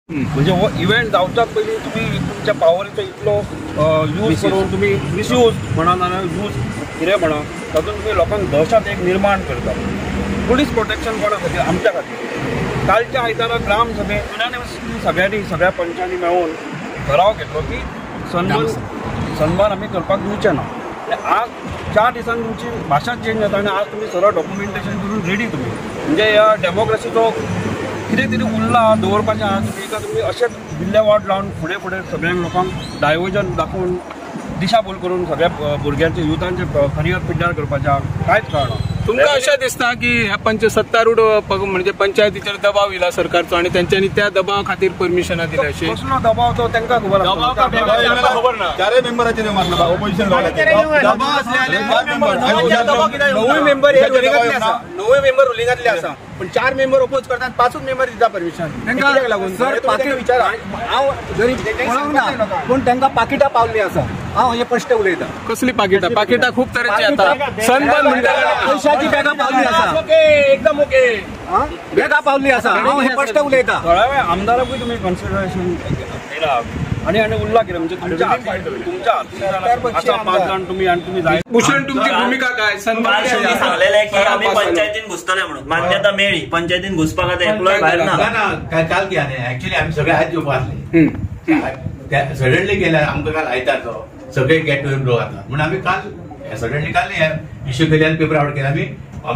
म्हणजे हो इव्हेंट जावच्याच पयलीं तुम्ही तुमच्या पावरीचो इतलो यूज करून तुम्ही मिसयूज म्हणा ना यूज कितें म्हणा तातूंत तुम्ही लोकांक दहशत एक निर्माण करता. पुलीस प्रोटेक्शन कोणा खातीर? आमच्या खातीर. कालच्या आयतारा ग्राम सभेत सगळ्या पंचांनी मेळून ठराव घेतलो की सन्मान आमी करपाक दिवचे ना. आज 4 दिसांनी तुमची भाशा चेंज जाता आनी आज तुम्ही सरळ डॉक्युमेंटेशन करून रेडी तुम्ही. म्हणजे ह्या डेमोक्रेसीचो कितें तरी उरला दवरपाचें आहा तुम्ही अशेंच विल्लेवाट लावन फुडें सगळ्या लोकांक डायवर्जन दाखोवन दिशाभूल करून सगळ्या भुरग्यांचे युथांचे करियर पिड्ड्यार करपाचें कांयच कळना. तुमकां अशें दिसता की ह्या सत्तारूढ म्हणजे पंचायतीचेर दबाव इला सरकारचो आणि त्यांच्यानी त्या दबावा खातीर परमिशनां दिल्या अशें? कसलो दबाव तो तांकां खबर ना. 4 मेंबराचेर मारला ऑपोजिशन नवे मेंबर रुलिंगांतले आसा पण 4 मेंबर ओपोज करतात 5 मेंबर दिता परमिशन. कित्याक लागून विचार हांव जरी पूण तांकां पाकिटां पावल्लीं आसा. हांव हे स्पश्ट उलयतां. कसली पाकिटां? पाकिटां खूब तरेची येता. सन्मान म्हणटा पैशाची बॅगां पावल्ली आसा. एकदम ओके बॅगां पावल्ली आसा. हांव हे स्पश्ट उलयतां. थोड्या वेळ आमदाराकूय तुम्ही कन्सिडरेशन दिला आणि उरला कितें म्हणजे तुमच्या 5 जाण तुम्ही आणि तुम्ही जाय. भूषण तुमची भूमिका काय? सांगलेले की आम्ही पंचायतीन घुसतले म्हणून मान्यता मेळ्ळी. पंचायतीन घुसपाक आता एकलोय भायर ना. काल कितें न्ही ऍक्च्युअली आमी सगळे आज येवपाक आसले. सडनली गेल्यार आमकां काल आयतारचो सगळे गेट टुगेदर जाता म्हणून आमी काल सडनली काल इश्यू केले आनी पेपर आवट केले. आमी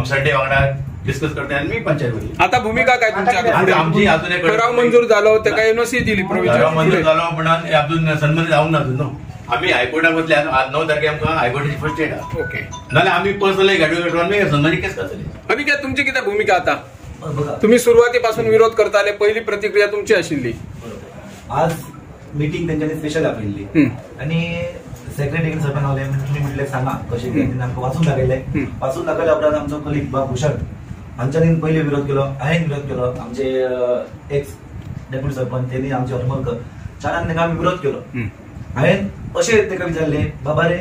संडे वांगडा डिस्कस करता आनी पंचायत वरली. आता भूमिका काय तुमच्या? आमची अजून एक ठराव मंजूर जालो तेका एनओसी दिली ठराव मंजूर जालो पण अजून सन्मान जावंक ना अजून. आमी हायकोर्टाक वतले आज 9 तारखेक आमकां हायकोर्टाची फर्स्ट डेट आहा. ओके नाल्यार आमी पर्सनली गाडयो आमी सन्मानी केस करतले. अभिकेत तुमची कितें भूमिका आता? तुम्ही सुरुवातीपासून विरोध करताले पहिली प्रतिक्रिया तुमची आशिल्ली. आज मीटिंग त्यांच्यानी स्पेशल आपयल्ली आणि सेक्रेटरीन सगळ्यांना लावले तुम्ही म्हटले सांगा कशें कितें आमकां वाचून दाखयल्या उपरांत आमचो कलीग भूषण हांच्यानी पयलीं विरोध केलो. हांवें विरोध केलो. आमचे एक्स डेप्युटी सरपंच त्यांनी आमचे हरमलकर 4 ताका आमी विरोध केलो. हांवें अशें ताका विचारले बाबा रे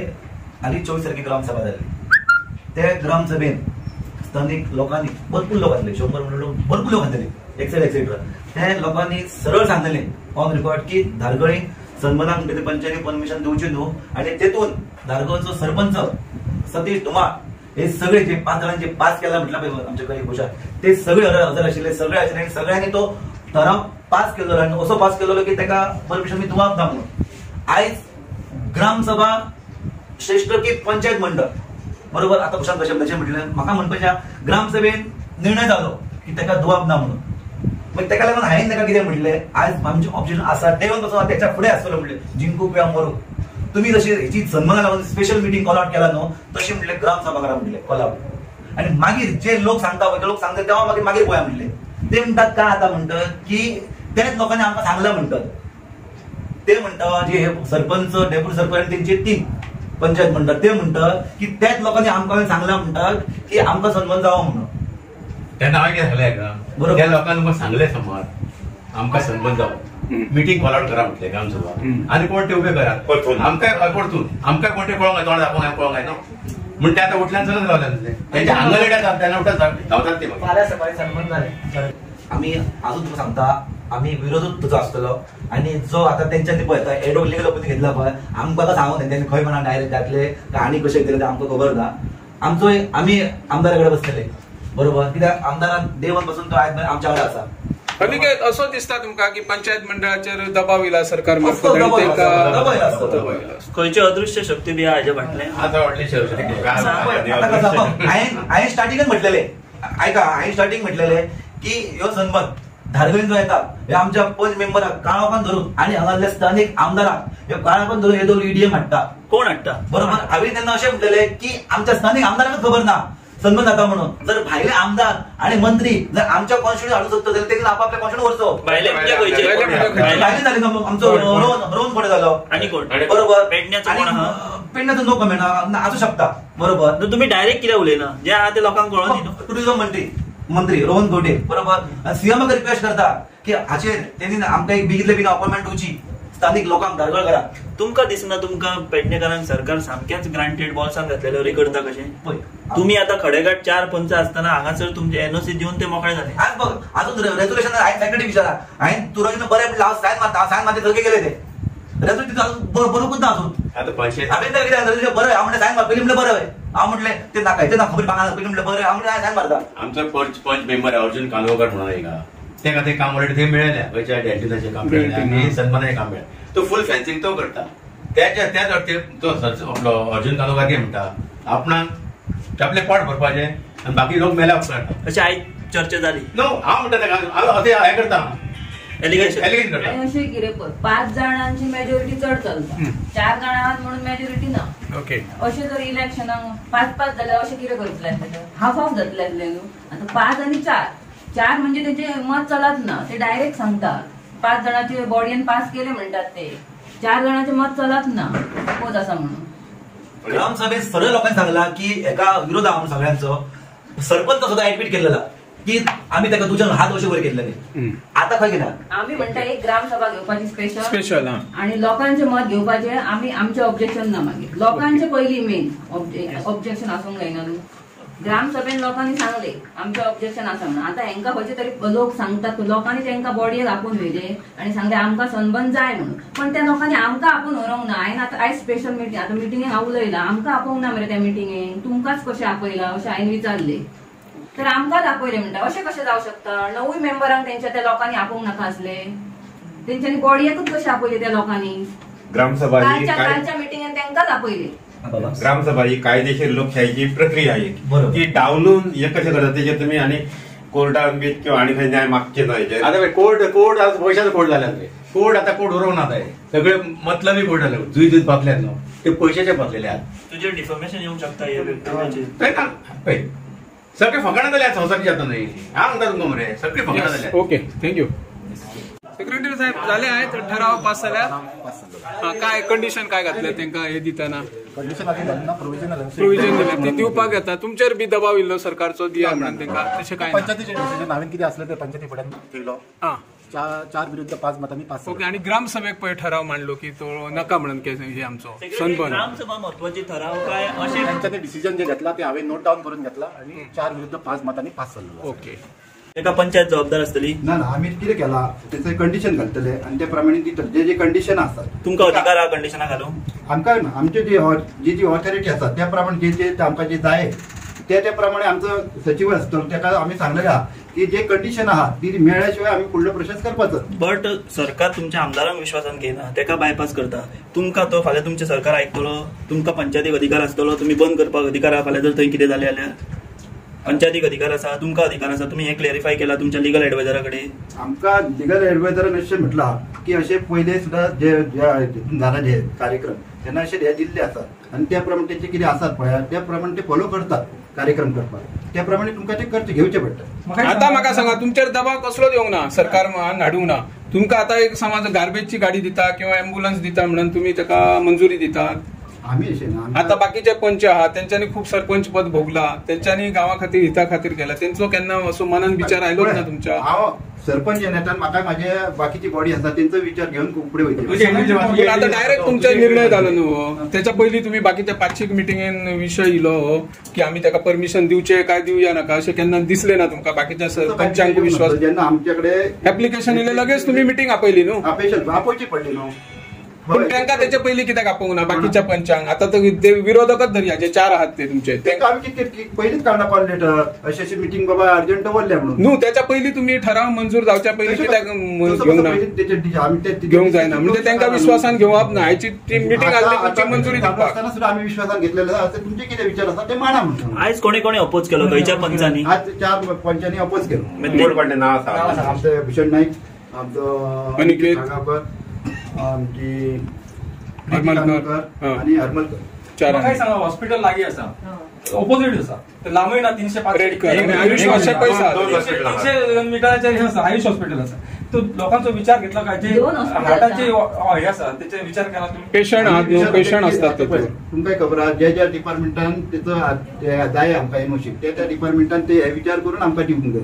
आनी 24 तारखेक ग्रामसभा जाल्ली. त्या ग्रामसभेन स्थानिक लोकांनी भरपूर लोक आसले 100 म्हणून भरपूर लोक आसले एक्सेट्रा. त्या लोकांनी सरळ सांगलें ऑन रिकॉर्ड की धारगळी सन्मानाक म्हणटा ते पंचायती परमिशन दिवची न्हू आणि तेतून धारगळचो सरपंच सतीश धुमाळ हे सगळे जे 5 जणांचे पास केला म्हटलं पळय आमचे काही भूषण ते सगळे हजर आशिल्ले. सगळे आशिल्ले आणि सगळ्यांनी तो ठराव पास केलो आणि असो पास केलो की ताका परमिशन मी दिवप ना म्हणून. आयज ग्रामसभा श्रेष्ठ की पंचायत मंडळ बरोबर. आता भूषण कशें म्हटलें म्हाका म्हणपाच्या ग्रामसभेन निर्णय जालो की ताका दिवप ना म्हणून. मग ताका लागून हांवें ताका कितें म्हटलें आज आमचें ऑप्शन आसा देवन पासून त्याच्या फुडें आसतलो म्हटलें जिंकूक या मरूं. तुम्ही जशी हेची सन्माना लागून स्पेशल मिटींग कॉल आउट केला न्हू तशी म्हटलें ग्रामसभा करा म्हटलें कॉल आउट. आणि मागीर जे लोक सांगता ते लोक सांगतात तेव्हा मागीर पळया म्हटलें. ते म्हणटात काय आता म्हणतात की तेच लोकांनी आमकां सांगलां म्हणटात. ते म्हणटात जे सरपंच डेप्युटी सरपंच तेंचे 3 पंचायत मंडळ ते म्हणटात की त्याच लोकांनी आमकां सांगलां म्हणटात की आमकां सन्मान जावो म्हणून. तेन्ना हांवें कितें सांगलें का बरोबर त्या लोकांनी म्हाका सांगलें समज आमकां सन्मान जावो मिटींग कॉल आउट करा म्हटलें ग्रामसभा आणि कोण ते उभे करा आमकां परतून आमकां कोण ते पळोवंक तोंड दाखोवंक पळोवंक जाय न्हू म्हणून ते आतां उठल्यान चलत रावले तेंच्या हांगा लेट आसा तेन्ना उठत धांवतात ते फाल्यां सकाळीं सन्मान जालें. आमी अजून तुका सांगता आमी विरोधूच तुजो आसतलो आणि जो आता त्यांच्यानी पळयता एडो लिगल ओपिनियन घेतला पळय आमकां आतां सांगून त्यांनी खंय म्हणा डायरेक्ट घातले काय आनी कशें केलें तें आमकां खबर ना. आमचो आमी आमदारा कडेन बसतले बरोबर कित्याक आमदारान देवन पासून तो आयज आमच्या कडेन आसा. अभिकेत असो दिसता तुमकां की पंचायत मंडळाचेर दबाव इला सरकार मार्फत खंयची अदृश्य शक्ती बी हाजे फाटले हांवें स्टार्टिंगच म्हटलेले ऐका हांवें स्टार्टिंग म्हटलेले की ह्यो सन्मान धारगळीन जो येता हे आमच्या पंच मेंबराक काळोखान धरून आणि हांगातल्या स्थानिक आमदाराक हे काळोखान धरून हे 2 ईडीएम हाडटा. कोण हाडटा बरोबर. हांवें तेन्ना अशें म्हटलेले की आमच्या स्थानिक आमदाराकच खबर ना सन्मान जाता म्हणून. जर भायले आमदार आणि मंत्री जर आमच्या कॉन्स्टिट्युशन हाडू शकतो जाल्यार तेणी आपापल्या कॉन्स्टिट्युशन व्हरचो. भायले म्हणजे खंयचे भायले जाले आमचो रोहन कोडे जालो आणि कोण बरोबर. पेडण्याचो कोण आहा पेडण्याचो नो कमेंट असू शकता बरोबर. तुम्ही डायरेक्ट कित्याक उलयना जे आहा ते लोकांक कळोन टुरिझम मंत्री रोहन गोटे बरोबर सीएमक रिक्वेस्ट करता की हाचेर त्यांनी आमकां एक बेगीतले बेगीन अपॉइंटमेंट दिवची स्थानिक लोकांक धारगळ करा. तुमकां दिसना तुमकां पेडणेकारांक सरकार सामकेच ग्रांटेड बॉल्सान घातलेलो करता कशें पळय तुम्ही आता खडेघाट 4 पंच असताना हांगासर तुमचे एनओसी दिवन ते मोकळे झाले आज बघ अजून रेझोल्युशन हांवें सेक्रेटरी विचारा हांवें तुरंत बरें म्हणलें हांव सायन मारते सगळे गेले ते रेझोल्युशन बरोबर ना अजून आता पंचायत हांवें तर कितें बरें हांव म्हणलें सायन मार पयलीं म्हणलें बरें हांव म्हटलें ते नाका ते ना खबर पांगा पयलीं म्हणलें बरें हांव म्हणलें सायन मारता आमचो पंच मेंबर अर्जुन कांदोळकर म्हणून आहे का ते खातीर काम ऑलरेडी ते मेळ्ळें खंयच्या डेंटिनाचें काम मेळ्ळें आनी सन्मानाचें काम मेळ्ळें तो फूल फेन्सिंग तो करता त्याच अर्थी तो आपलो अर्जुन कांदोळकर कितें म्हणटा आपणाक आपलें पोट भरपाचें आनी बाकी लोक मेल्या करता अशी आयज चर्चा जाली नो हांव म्हणटा तेका हें करता एलिगेशन करता आणि अशें कितें पळय 5 जाणांची मेजॉरिटी चड चलता 4 जाणां आहात म्हणून मेजॉरिटी ना ओके अशें जर इलेक्शनाक 5-5 जाल्यार अशें कितें करतले आसलें हाफ हाफ जातले आसले न्हू आतां 5 आनी 4 म्हणजे तेचे मत चलत ना ते डायरेक्ट सांगता 5 जाणांचे बॉडीन पास केले म्हणटात ते 4 जाणांचे मत चलत ना पोज आसा म्हणून ग्रामसभेत सगळ्या लोकांनी सांगला की एका विरोध आहा म्हणून सगळ्यांचो सरपंच सुद्धा ऍडमिट केलेला की आम्ही त्याका तुझ्या हात अशे वर केलेले आता खंय गेला आम्ही म्हणटा एक ग्रामसभा घेवपाची स्पेशल आणि लोकांचे मत घेवपाचे आम्ही आमचे ऑब्जेक्शन ना मागीर लोकांचे पयली मेन ऑब्जेक्शन आसूंक जायना न्हू ग्रामसभेन लोकांनी सांगले आमचे ऑब्जेक्शन आसा म्हणून आता हेंका खंयचे तरी लोक सांगतात लोकांनी तेंकां बॉडयेक आपोवन व्हेले आनी सांगले आमकां सनबंद जाय म्हणून पण त्या लोकांनी आमकां आपोवन व्हरोंक ना हांवें आतां आयज स्पेशल मिटींग आतां मिटिंगेक हांव उलयलां आमकां आपोवंक ना मरे त्या मिटिंगेक तुमकांच कशें आपयला अशें हांवें विचारले तर आमकांच आपयले म्हणटा अशें कशें जावं शकता 9 मेंबरांक तेंच्या त्या लोकांनी आपोवंक नाका आसले तेंच्यांनी बॉडयेकूच कशें आपयले त्या लोकांनी ग्रामसभा ही कालच्या मिटिंगेन तेंकांच आपयले ग्रामसभा ही कायदेशीर लोकशाहीची प्रक्रिया आहे बरोबर. ती डावलून हे कशें करता तेजेर तुमी आनी कोर्टान बी किंवा आनी खंय न्याय मागचे ना हेचेर आता कोर्ट आज पैशाचो कोर्ट जाल्यात कोर्ट आता कोर्ट उरोवंक ना सगळे मतलबी कोर्ट जाले जुय पाकल्यात न्हू ते पयशाचे पाकलेले आहात तुझे डिफॉर्मेशन येवंक शकता हे व्यक्तीचे सगळे फकाणां जाल्यात संवसाराची आता न्हय हांव म्हणटा तुमकां मरे सगळे फकाणां जाल्यात ओके थँक्यू सेक्रेटरी साहेब झाले आहेत ठराव पास जाल्यात काय कंडिशन काय घातले तांकां हे दितना कंडिशन प्रोविजन दिलें ती दिवपाक येता तुमचेर बी दबाव इल्लो सरकारचो दिया म्हणून तांकां तशें काय पंचायतीचे डिसिजन हांवें कितें असलें ते पंचायती फुड्यान ठेयलो हां 4 विरुद्ध 5 मतांनी पास ओके आणि ग्रामसभेक पळय ठराव मांडलो की तो नका म्हणून हे आमचो सनबर्न ग्रामसभा महत्वाची ठराव काय अशें त्यांच्यानी डिसिजन जे घेतला ते हांवें नोट डावन करून घेतला आणि 4 विरुद्ध 5 मतांनी पास जाल्लो ओके एका पंचायत जबाबदार आसतली ना आम्ही कितें केला त्याचे कंडिशन घालतले आणि त्या प्रमाणे दितले जे कंडिशन असतात तुमकां अधिकार आहा कंडिशनां घालूंक आमकां आमचे जी ऑथॉरिटी आसा त्या प्रमाणे जे आमकां जे जाय त्या प्रमाणे आमचो सचिव आसतो ताका आम्ही सांगलेले आहा की जे कंडिशन आहा ती मेळ्ळ्या शिवाय आम्ही फुडलो प्रोसेस करपाचो बट सरकार तुमच्या आमदारांक विश्वासान घेयना तेका बायपास करता तुमकां तो फाल्यां तुमचे सरकार आयकतलो तुमकां पंचायतीक अधिकार आसतलो तुम्ही बंद करपाक अधिकार आहा फाल्यां जर थंय कितें जालें जाल्यार पंचायतीक अधिकार आसा तुमकां अधिकार आसा तुम्ही हे क्लॅरिफाय केला तुमच्या लिगल एडवायझरा कडेन आमकां लिगल एडवायझरान अशें म्हटलां की अशें पयले सुद्दां जे जाता जे कार्यक्रम तेन्ना अशें हे दिल्ले आसात आणि त्या प्रमाणे तेचे कितें आसात पळय त्या प्रमाणे ते फॉलो करतात कार्यक्रम करपाक त्या प्रमाणे तुमकां ते करचे घेवचे पडटा आता म्हाका सांगा तुमचेर दबाव कसलो येवंक ना सरकार हाडूंक ना तुमकां आतां एक समज गार्बेजची गाडी दिता किंवा एम्ब्युलन्स दिता म्हणून तुम्ही ताका मंजुरी दितात आम्ही अशें ना आता बाकीचे पंच आहात त्यांच्यानी खूप सरपंच पद भोगला त्यांच्यानी गावा खातीर हिता खातीर केला त्यांचो केन्ना असो मनान विचार आयलो ना तुमच्या हांव सरपंच येतात म्हाका माझे बाकीची बॉडी आसा तेंचो विचार घेवन फुडें वयतले आता डायरेक्ट तुमचा निर्णय झालो न्हू त्याच्या पयलीं तुम्ही बाकीच्या पांचशीक मिटिंगेन विषय इलो की आम्ही ताका परमिशन दिवचे काय दिवया नाका अशें केन्ना दिसले ना तुमकां बाकीच्या सरपंचांक विश्वास जेन्ना आमच्याकडे एप्लिकेशन इले लगेच तुम्ही मिटिंग आपयली न्हू आपोवची पडली न्हू पण तांकां त्याच्या पयलीं कित्याक आपोवंक ना बाकीच्या पंचांक आता ते विरोधकच धरया जे 4 आहात ते तुमचे तेंका आमी कितें पयलींच काडला कॉल लेटर अशी मिटिंग बाबा अर्जंट दवरल्या म्हणून न्हू त्याच्या पयलीं तुम्ही ठराव मंजूर जावच्या पयलीं कित्याक घेवंक जायना म्हणजे तांकां विश्वासान घेवप ना हाची मिटिंग आसली तुमची मंजुरी दिवपाक सुद्धा आम्ही विश्वासान घेतलेले आसा तुमचे कितें विचार आसा ते मांडा म्हणून आयज कोणी कोणी अपोज केलो खंयच्या पंचांनी आज 4 पंचांनी अपोज केलो नाव आसा आमचे भूषण नाईक आमचो अनिकेत आमची हरमलकर आणि हरमलकर काय सांगा हॉस्पिटल लागीं आसा ऑपोजिट आसा ते लांबय ना 305 आयुष पैसा 300 मिटराचेर हे आसा आयुष हॉस्पिटल आसा तो लोकांचो विचार घेतला काय जे हार्टाचे हे आसा तेचे विचार केला तुम्ही पेशंट आहात न्हू पेशंट असतात तुमकां खबर आहा ज्या डिपार्टमेंटान तेचो जाय आमकां एनओशिप त्या डिपार्टमेंटान ते विचार करून आमकां दिवंक जाय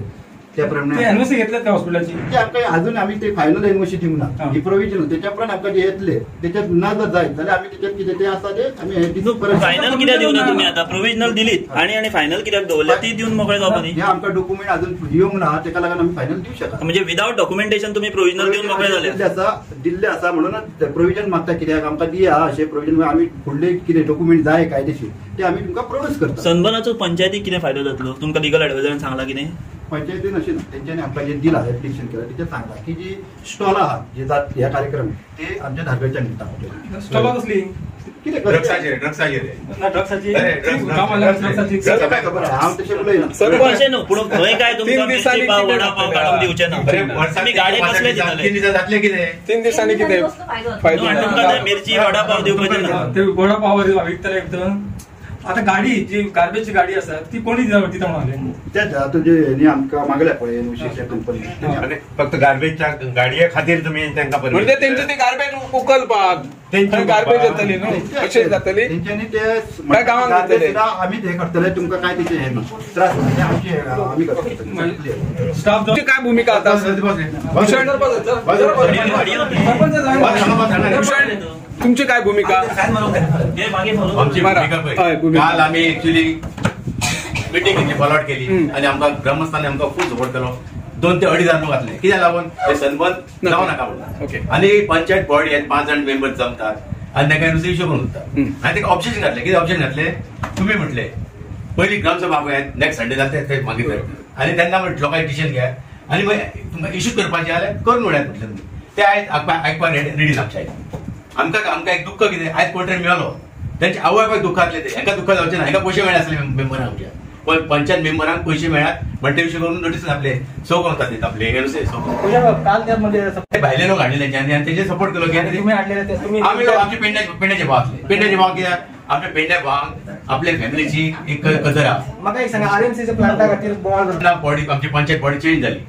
त्याप्रमाणे एनओसी घेतल्यात त्या हॉस्पिटलची ते आमकां अजून आम्ही ते फायनल एनओसी ठेवना ही प्रोव्हिजनल त्याच्या पण आमकां जे येतले त्याच्यात ना जर जायत जाल्यार आम्ही त्याच्यात कितें ते आसा ते आम्ही फायनल कित्याक दिवना तुम्ही आता प्रोव्हिजनल दिलीत आणि फायनल कित्याक दवरल्या ती दिवन मोकळे जावपा न्ही हे आमकां डॉक्युमेंट अजून येवंक ना तेका लागून आम्ही फायनल दिवं शकता म्हणजे विदाउट डॉक्युमेंटेशन तुम्ही प्रोव्हिजनल दिवन मोकळे झाले दिल्ले आसा म्हणूनच प्रोव्हिजन मागता कित्याक आमकां दिया अशें प्रोव्हिजन आमी फुडले कितें डॉक्युमेंट जाय कायदेशीर ते आमी तुमकां प्रोड्यूस करता सनबर्नाचो पंचायतीक कितें फायदो जातलो तुमकां लिगल एडवायझरान सांगला कितें पंचायतीन अशें ना तेंच्यांनी आमकां जे दिला एप्लिकेशन केला तेचेर सांगला की जी स्टॉल आहात जे जात ह्या कार्यक्रम ते आमच्या धारगळच्यान दिता स्टॉला कसली कितें ड्रग्साचेर ड्रग्साची खबर हांव तशें उलयना अशें न्हू पूण थंय काय तुमकां मिरची पाव वडा पाव काडून दिवचे ना तुमी गाडे कसले दितले 3 दिसा जातले कितें 3 दिसांनी कितें फायदो आणि तुमकां ते मिरची वडा पाव दिवपाचे ना ते वडा पाव विकतले एकदम आता गाडी जी गार्बेजची गाडी आसा ती कोणी दिता म्हणाले तेच आता जे आमकां मागल्या पळय एनओसीच्या कंपनी आणि फक्त गार्बेजच्या गाडये खातीर तुम्ही त्यांना म्हणजे तेंचे ते गार्बेज उकलपाक तेंची गार्बेज जातली न्हू कशी जातली तेंच्यांनी ते काय गांवांत जातले आमी ते करतले तुमकां काय तेचे हे ना त्रास म्हणजे आमचे आमी करतले स्टाफ तुमची काय भूमिका आता तुमची काय भूमिका आमची मारा. भूमिका हय, पळय. भूमिका. काल आम्ही ऍक्च्युली मिटिंग केली फॉलोआउट केली आणि आमकां ग्रामस्थांनी आमकां फूल सपोर्ट केलो 2 ते 2.5 लोक घातले कित्याक लागून हे सनबर्न जावं नाका ओके. म्हणून आणि पंचायत बॉडी आहेत 5 जण मेंबर जमतात आणि ताका नुसते इश्यू करून उरतात आणि ताका ऑब्जेक्शन घातले कितें ऑब्जेक्शन घातले तुम्ही म्हटले पहिली ग्रामसभा आहेत नेक्स्ट संडे जाता ते मागीर आणि त्यांना म्हटलं काय डिसिजन घ्या आणि मग तुमकां इश्यू करपाचे जाल्यार करून उडयात म्हटलें तुमी ते आयज आयकपाक रेडी आमच्या आमकां एक दुःख कितें आयज कोण तरी मेलो त्यांचे आवय बापायक दुःखातले ते हांकां दुःख जावचें ना हांकां पयशे मेळ्ळे आसले मेंबरांक आमच्या पण पंचायत मेंबरांक पयशे मेळ्ळात पण ते विशय करून नोटीस आपले सो करतात ते आपले काल त्यामध्ये भायले लोक हाडले त्यांच्यानी आणि तेजे सपोर्ट केलो की तुम्ही आणलेले तुम्ही आम्ही लोक आमचे पेंड्याचे भाव असले पेंड्याचे भाव कित्याक आपल्या पेंड्या भावांक आपल्या फॅमिलीची एक कदर आहा म्हाका एक सांगा आरएमसीच्या प्लांटा खातीर बोवाळ बॉडी आमची पंचायत बॉडी चेंज जाली